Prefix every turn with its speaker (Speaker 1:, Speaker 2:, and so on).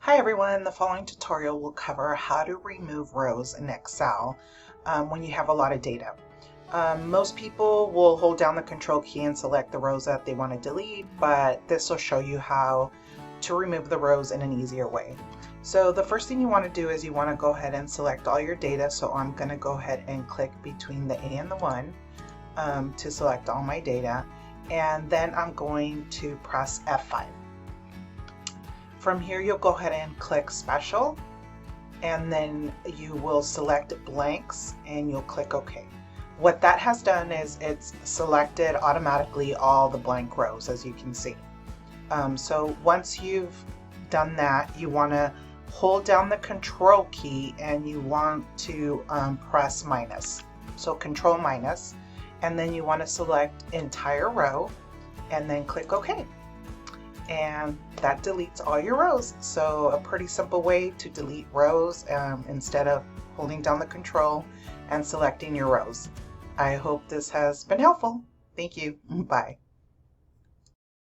Speaker 1: Hi everyone, the following tutorial will cover how to remove rows in Excel when you have a lot of data. Most people will hold down the control key and select the rows that they want to delete, but this will show you how to remove the rows in an easier way. So the first thing you want to do is you want to go ahead and select all your data. So I'm going to go ahead and click between the A and the 1 to select all my data, and then I'm going to press F5. From here, you'll go ahead and click Special, and then you will select blanks and you'll click OK. What that has done is it's selected automatically all the blank rows, as you can see. So once you've done that, you want to hold down the Control key and you want to press minus. So Control minus, and then you want to select entire row and then click OK. And that deletes all your rows. So a pretty simple way to delete rows instead of holding down the control and selecting your rows. I hope this has been helpful. Thank you. Bye.